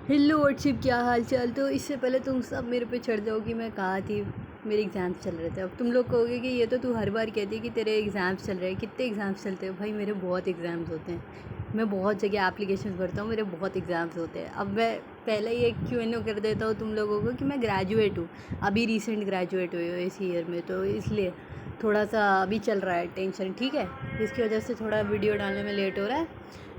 Hello WhatsApp, क्या हाल चाल। तो इससे पहले तुम सब मेरे पे चढ़ जाओ कि मैं कहाँ थी। मेरे एग्ज़ाम्स चल रहे थे। अब तुम लोग कहोगे कि ये तो तू हर बार कहती है कि तेरे एग्ज़ाम्स चल रहे हैं। कितने एग्ज़ाम्स चलते हैं भाई? मेरे बहुत एग्ज़ाम्स होते हैं। मैं बहुत जगह एप्लीकेशन भरता हूँ, मेरे बहुत एग्ज़ाम्स होते हैं। अब मैं पहले ही एक Q&A कर देता हूँ तुम लोगों को कि मैं ग्रेजुएट हूँ। अभी रिसेंट ग्रेजुएट हुई हूँ इस ईयर में, तो इसलिए थोड़ा सा अभी चल रहा है टेंशन, ठीक है। इसकी वजह से थोड़ा वीडियो डालने में लेट हो रहा है।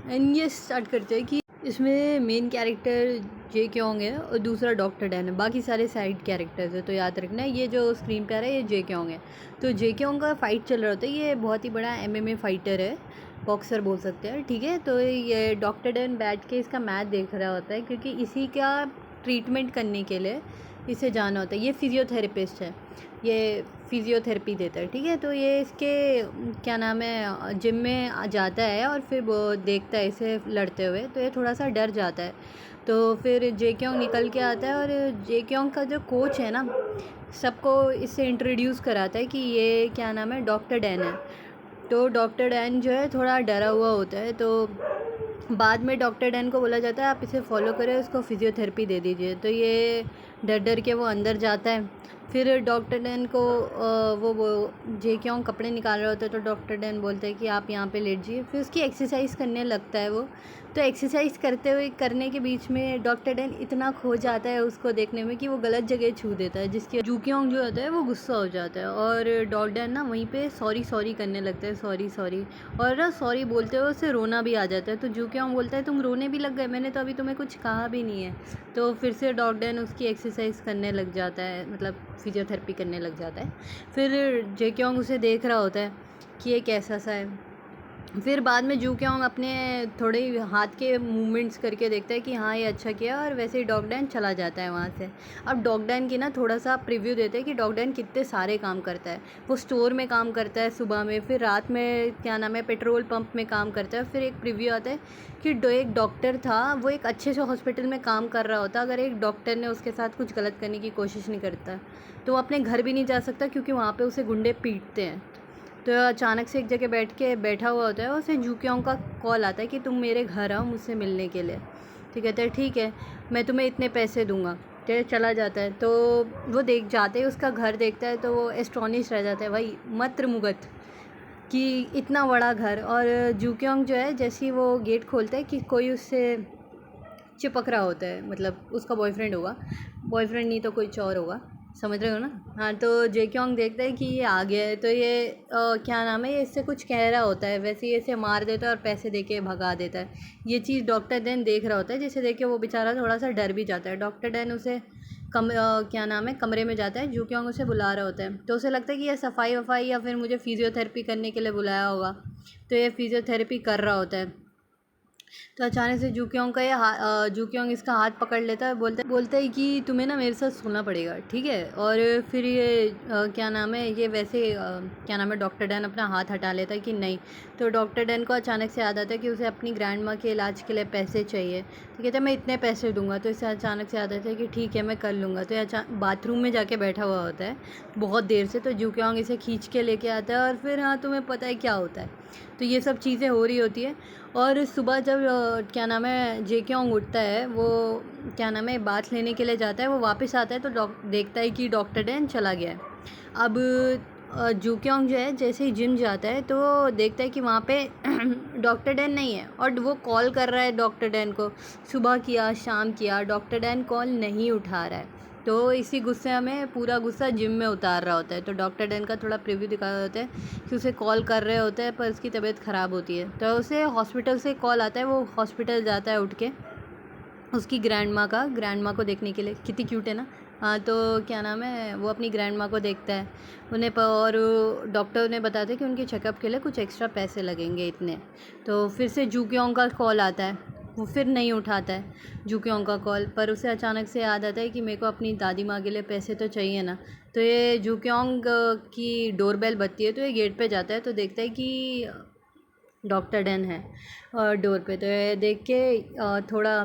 एंड ये स्टार्ट करते हैं कि इसमें मेन कैरेक्टर जे क्योंग है और दूसरा डॉक्टर डैन है। बाकी सारे साइड कैरेक्टर्स है, तो याद रखना ये जो स्क्रीन पे आ रहा है ये जे क्योंग है। तो जे क्योंग का फ़ाइट चल रहा होता है। ये बहुत ही बड़ा MMA फाइटर है, बॉक्सर बोल सकते हैं, ठीक है। तो ये डॉक्टर डैन बैठ के इसका मैच देख रहा होता है क्योंकि इसी का ट्रीटमेंट करने के लिए इसे जाना होता है। ये फिज़ियोथेरेपिस्ट है, ये फिज़ियोथेरेपी देता है, ठीक है। तो ये इसके क्या नाम है जिम में जाता है और फिर वो देखता है इसे लड़ते हुए, तो ये थोड़ा सा डर जाता है। तो फिर जे क्योंग निकल के आता है और जे क्योंग का जो कोच है ना, सबको इससे इंट्रोड्यूस कराता है कि ये क्या नाम है डॉक्टर डैन है। तो डॉक्टर डैन जो है थोड़ा डरा हुआ होता है। तो बाद में डॉक्टर डैन को बोला जाता है आप इसे फॉलो करें, उसको फिज़ियोथेरेपी दे दीजिए। तो ये डर डर के वो अंदर जाता है। फिर डॉक्टर डैन को वो जे क्योंग कपड़े निकाल रहा होता है, तो डॉक्टर डैन बोलते हैं कि आप यहाँ पे लेट जाइए। फिर उसकी एक्सरसाइज करने लगता है वो। तो एक्सरसाइज करते हुए करने के बीच में डॉक्टर डैन इतना खो जाता है उसको देखने में कि वो गलत जगह छू देता है, जिसकी जू क्योंग जो होता है वो गुस्सा हो जाता है और डॉक्टर डैन ना वहीं पे सॉरी सॉरी करने लगता है, सॉरी सॉरी। और ना सॉरी बोलते हुए उसे रोना भी आ जाता है। तो जू क्योंग बोलता है तुम रोने भी लग गए, मैंने तो अभी तुम्हें कुछ कहा भी नहीं है। तो फिर से डॉक्टर डैन उसकी एक्सरसाइज करने लग जाता है, मतलब फिजियोथेरेपी करने लग जाता है। फिर जे क्योंग उसे देख रहा होता है कि ये कैसा सा है। फिर बाद में जू क्योंग अपने थोड़े हाथ के मूवमेंट्स करके देखता है कि हाँ ये अच्छा किया, और वैसे ही डॉग डैन चला जाता है वहाँ से। अब डॉग डैन की ना थोड़ा सा प्रीव्यू देते हैं कि डॉग डैन कितने सारे काम करता है। वो स्टोर में काम करता है सुबह में, फिर रात में क्या नाम है पेट्रोल पंप में काम करता है। फिर एक प्रीव्यू आता है कि एक डॉक्टर था, वो एक अच्छे से हॉस्पिटल में काम कर रहा होता, अगर एक डॉक्टर ने उसके साथ कुछ गलत करने की कोशिश नहीं करता तो वो अपने घर भी नहीं जा सकता क्योंकि वहाँ पर उसे गुंडे पीटते हैं। तो अचानक से एक जगह बैठा हुआ होता है, उसे जू क्योंग का कॉल आता है कि तुम मेरे घर आओ मुझसे मिलने के लिए। तो कहता है ठीक है, मैं तुम्हें इतने पैसे दूंगा। तो चला जाता है। तो वो देख जाते ही उसका घर देखता है तो वो एस्टॉनिश रह जाता है भाई, मत्र मुगत कि इतना बड़ा घर। और जू क्योंग जो है जैसे ही वो गेट खोलता है कि कोई उससे चिपक रहा होता है, मतलब उसका बॉयफ्रेंड होगा, बॉयफ्रेंड नहीं तो कुछ और होगा, समझ रहे हो ना। हाँ, तो जे क्योंग देखता है कि ये आ गया है। तो ये क्या नाम है, ये इससे कुछ कह रहा होता है, वैसे ही इसे मार देता है और पैसे दे के भगा देता है। ये चीज़ डॉक्टर डैन देख रहा होता है, जिसे देख के वो बेचारा थोड़ा सा डर भी जाता है। डॉक्टर डैन उसे क्या नाम है कमरे में जाता है, जू क्योंग उसे बुला रहा होता है। तो उसे लगता है कि ये सफाई वफाई या फिर मुझे फिजियोथेरेपी करने के लिए बुलाया होगा। तो ये फिजियोथेरेपी कर रहा होता है। तो अचानक से जू क्योंग का जू क्योंग इसका हाथ पकड़ लेता है, बोलता है कि तुम्हें ना मेरे साथ सोना पड़ेगा, ठीक है। और फिर ये क्या नाम है ये वैसे क्या नाम है डॉक्टर डैन अपना हाथ हटा लेता है कि नहीं। तो डॉक्टर डैन को अचानक से याद आता है कि उसे अपनी ग्रैंड माँ के इलाज के लिए पैसे चाहिए। तो कहता है मैं इतने पैसे दूंगा। तो इसे अचानक से याद आता है कि ठीक है मैं कर लूँगा। तो ये बाथरूम में जाके बैठा हुआ होता है बहुत देर से। तो जू क्योंग इसे खींच के लेके आता है और फिर हाँ तुम्हें पता है क्या होता है। तो ये सब चीज़ें हो रही होती है। और सुबह जब क्या नाम है जे क्योंग उठता है, वो क्या नाम है बाथ लेने के लिए जाता है, वो वापस आता है तो देखता है कि डॉक्टर डैन चला गया है। अब जू क्योंग जो है जैसे ही जिम जाता है तो देखता है कि वहाँ पे डॉक्टर डैन नहीं है, और वो कॉल कर रहा है डॉक्टर डैन को। सुबह किया, शाम किया, डॉक्टर डैन कॉल नहीं उठा रहा है। तो इसी गुस्से में पूरा गुस्सा जिम में उतार रहा होता है। तो डॉक्टर डैन का थोड़ा प्रीव्यू दिखा रहा होता है कि उसे कॉल कर रहे होते हैं पर उसकी तबीयत ख़राब होती है। तो उसे हॉस्पिटल से कॉल आता है, वो हॉस्पिटल जाता है उठ के उसकी ग्रैंड माँ को देखने के लिए। कितनी क्यूट है ना। हाँ, तो क्या नाम है वो अपनी ग्रैंड माँ को देखता है और डॉक्टर ने बताते कि उनके चेकअप के लिए कुछ एक्स्ट्रा पैसे लगेंगे इतने। तो फिर से जू क्योंग का कॉल आता है, वो फिर नहीं उठाता है जू क्योंग का कॉल। पर उसे अचानक से याद आता है कि मेरे को अपनी दादी माँ के लिए पैसे तो चाहिए ना। तो ये जू क्योंग की डोरबेल बजती है, तो ये गेट पे जाता है तो देखता है कि डॉक्टर डैन है डोर पे। तो ये देख के थोड़ा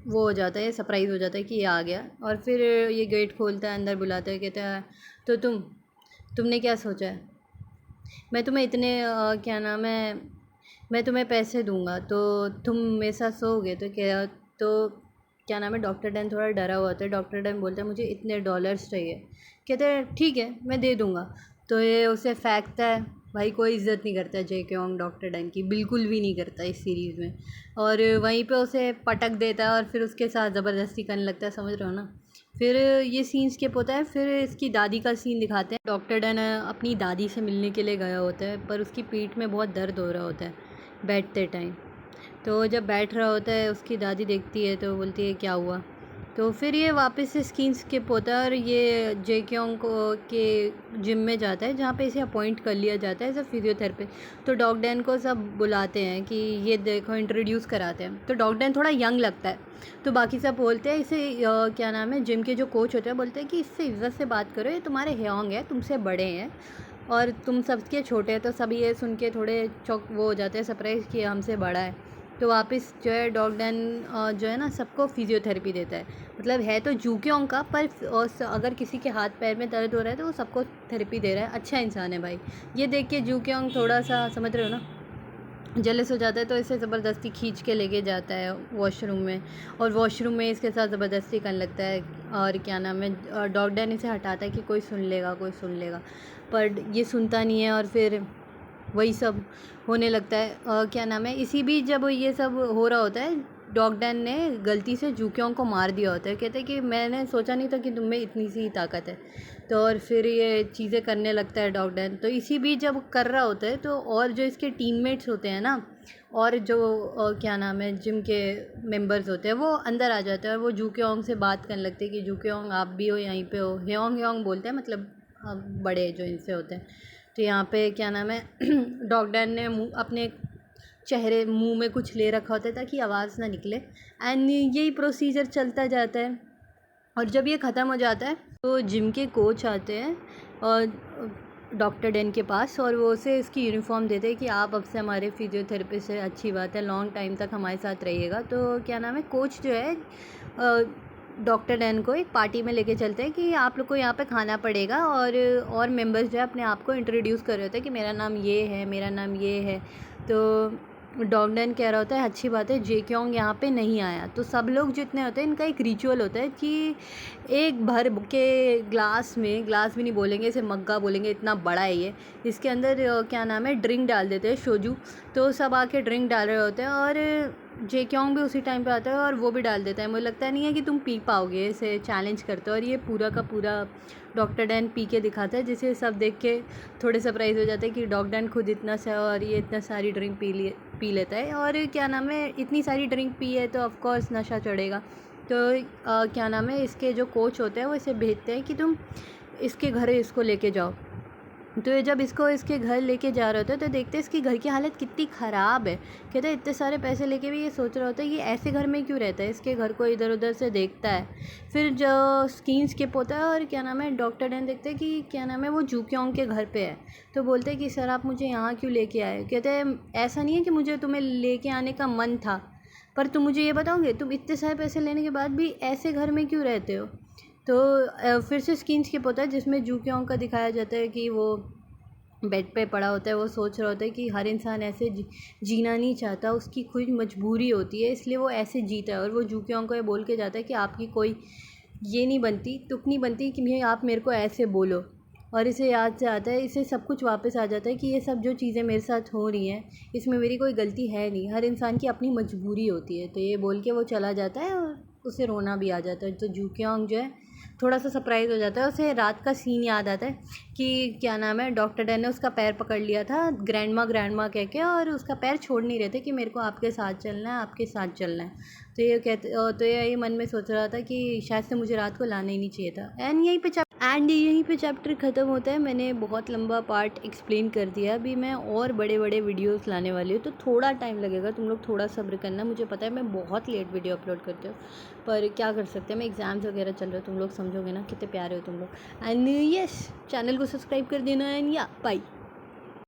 वो हो जाता है, सरप्राइज़ हो जाता है कि ये आ गया। और फिर ये गेट खोलता है, अंदर बुलाता है, कहता है तो तुमने क्या सोचा है? मैं तुम्हें इतने क्या नाम है मैं तुम्हें पैसे दूंगा तो तुम मेरे साथ सोओगे? तो क्या तो क्या नाम है, डॉक्टर डैन थोड़ा डरा हुआ होता है। डॉक्टर डैन बोलता है मुझे इतने डॉलर्स चाहिए। कहते हैं ठीक है मैं दे दूँगा। तो ये उसे फेंकता है। भाई कोई इज़्ज़त नहीं करता जे क्योंग डॉक्टर डैन की, बिल्कुल भी नहीं करता इस सीरीज़ में। और वहीं पे उसे पटक देता है और फिर उसके साथ ज़बरदस्ती करने लगता है, समझ रहे हो ना। फिर ये सीन स्किप होता है। फिर इसकी दादी का सीन दिखाते हैं। डॉक्टर डैन अपनी दादी से मिलने के लिए गया होता है, पर उसकी पीठ में बहुत दर्द हो रहा होता है बैठते टाइम। तो जब बैठ रहा होता है उसकी दादी देखती है तो बोलती है क्या हुआ। तो फिर ये वापस से सीन स्किप होता है और ये जे क्योंग को के जिम में जाता है जहाँ पे इसे अपॉइंट कर लिया जाता है एज अ फिजियोथेरेपिस्ट। तो डॉग डैन को सब बुलाते हैं कि ये देखो इंट्रोड्यूस कराते हैं। तो डॉग डैन थोड़ा यंग लगता है। तो बाकी सब बोलते हैं इसे क्या नाम है, जिम के जो कोच होते हैं बोलते हैं कि इससे इज़्ज़त से बात करो, ये तुम्हारे ह्योंग है, तुमसे बड़े हैं और तुम सबके छोटे हैं। तो सब ये सुन के थोड़े चौक वो हो जाते हैं, सरप्राइज़ कि हमसे बड़ा है। तो वापस जो है डॉग डैन जो है ना सबको फिजियोथेरेपी देता है। मतलब है तो जू क्योंग का, पर अगर किसी के हाथ पैर में दर्द हो रहा है तो वो सबको थेरेपी दे रहा है। अच्छा इंसान है भाई। ये देख के जू क्योंग थोड़ा सा, समझ रहे हो ना, जेलस हो जाता है। तो इसे ज़बरदस्ती खींच के लेके जाता है वॉशरूम में और वॉशरूम में इसके साथ ज़बरदस्ती करने लगता है। और क्या नाम है, डॉग डैन इसे हटाता है कि कोई सुन लेगा, कोई सुन लेगा, पर ये सुनता नहीं है और फिर वही सब होने लगता है। क्या नाम है, इसी बीच जब ये सब हो रहा होता है डॉग डैन ने गलती से जू क्योंग को मार दिया होता है। कहते हैं कि मैंने सोचा नहीं था कि तुम में इतनी सी ताकत है। तो और फिर ये चीज़ें करने लगता है डॉग डैन। तो इसी बीच जब कर रहा होता है तो और जो इसके टीममेट्स होते हैं ना, और जो क्या नाम है जिम के मेंबर्स होते हैं वो अंदर आ जाते हैं और वो जू क्योंग से बात करने लगते हैं कि जू क्योंग आप भी हो यहीं पे हो। ह्योंग ह्योंग बोलते हैं, मतलब बड़े जो इनसे होते हैं। तो यहाँ पे क्या नाम है डॉग डैन ने अपने चेहरे मुंह में कुछ ले रखा होता है ताकि आवाज़ ना निकले। एंड यही प्रोसीजर चलता जाता है। और जब ये ख़त्म हो जाता है तो जिम के कोच आते हैं और डॉक्टर डैन के पास और वो उसे इसकी यूनिफॉर्म देते हैं कि आप अब से हमारे फिजियोथेरेपिस्ट है, अच्छी बात है, लॉन्ग टाइम तक हमारे साथ रहिएगा। तो क्या नाम है, कोच जो है डॉक्टर डैन को एक पार्टी में लेके चलते हैं कि आप लोग को यहाँ पे खाना पड़ेगा। और मेंबर्स जो है अपने आप को इंट्रोड्यूस कर रहे होते हैं कि मेरा नाम ये है, मेरा नाम ये है। तो डॉग डैन कह रहा होता है अच्छी बात है जे क्योंग यहाँ पे नहीं आया। तो सब लोग जितने होते हैं इनका एक रिचुअल होता है कि एक भर के ग्लास में, ग्लास भी नहीं बोलेंगे इसे, मग्गा बोलेंगे, इतना बड़ा है ये, इसके अंदर क्या नाम है ड्रिंक डाल देते हैं, शोजू। तो सब आके ड्रिंक डाल रहे होते हैं और जे क्योंग भी उसी टाइम पे आता है और वो भी डाल देता है। मुझे लगता नहीं है कि तुम पी पाओगे, इसे चैलेंज करते हो। और ये पूरा का पूरा डॉक्टर डैन पी के दिखाता है, जिसे सब देख के थोड़े सरप्राइज़ हो जाते हैं कि डॉग डैन खुद इतना सा और ये इतना सारी ड्रिंक पी लेता है। और क्या नाम है, इतनी सारी ड्रिंक पी है तो ऑफकोर्स नशा चढ़ेगा। तो क्या नाम है, इसके जो कोच होते हैं वो इसे भेजते हैं कि तुम इसके घर इसको लेके जाओ। तो ये जब इसको इसके घर लेके जा रहे होते हैं तो देखते हैं इसकी घर की हालत कितनी ख़राब है। कहते हैं इतने सारे पैसे लेके भी ये सोच रहा होता है कि ऐसे घर में क्यों रहता है, इसके घर को इधर उधर से देखता है। फिर जो स्क्रीन स्किप होता है और क्या नाम है डॉक्टर डैन देखते हैं कि क्या नाम है वो जू क्योंग के घर पे है। तो बोलते हैं कि सर आप मुझे यहाँ क्यों लेके आए। कहते हैं ऐसा नहीं है कि मुझे तुम्हें लेके आने का मन था, पर तुम मुझे ये बताओगे तुम इतने सारे पैसे लेने के बाद भी ऐसे घर में क्यों रहते हो। तो फिर से स्क्रीन स्किप होता है जिसमें जू क्योंग का दिखाया जाता है कि वो बेड पे पड़ा होता है। वो सोच रहा होता है कि हर इंसान ऐसे जीना नहीं चाहता, उसकी खुद मजबूरी होती है इसलिए वो ऐसे जीता है। और वो जू क्योंग को ये बोल के जाता है कि आपकी कोई ये नहीं बनती, तुक नहीं बनती कि आप मेरे को ऐसे बोलो। और इसे याद से आता है, इसे सब कुछ वापस आ जाता है कि ये सब जो चीज़ें मेरे साथ हो रही हैं इसमें मेरी कोई गलती है नहीं, हर इंसान की अपनी मजबूरी होती है। तो ये बोल के वो चला जाता है और उसे रोना भी आ जाता है। तो जू क्योंग जो है थोड़ा सा सरप्राइज़ हो जाता है, उसे रात का सीन याद आता है कि क्या नाम है डॉक्टर डैन ने उसका पैर पकड़ लिया था ग्रैंडमा कह के, और उसका पैर छोड़ नहीं रहे थे कि मेरे को आपके साथ चलना है, आपके साथ चलना है। तो ये कहते, तो ये मन में सोच रहा था कि शायद से मुझे रात को लाना ही नहीं चाहिए था। यहीं पे चैप्टर ख़त्म होता है। मैंने बहुत लंबा पार्ट एक्सप्लेन कर दिया। अभी मैं और बड़े बड़े वीडियोस लाने वाली हूँ तो थोड़ा टाइम लगेगा, तुम लोग थोड़ा सब्र करना। मुझे पता है मैं बहुत लेट वीडियो अपलोड करती हूँ, पर क्या कर सकते हैं, मैं एग्ज़ाम्स वगैरह चल रहे हो, तुम लोग समझोगे ना कितने प्यारे हो तुम लोग। एंड यस, चैनल को सब्सक्राइब कर देना एंड या बाय।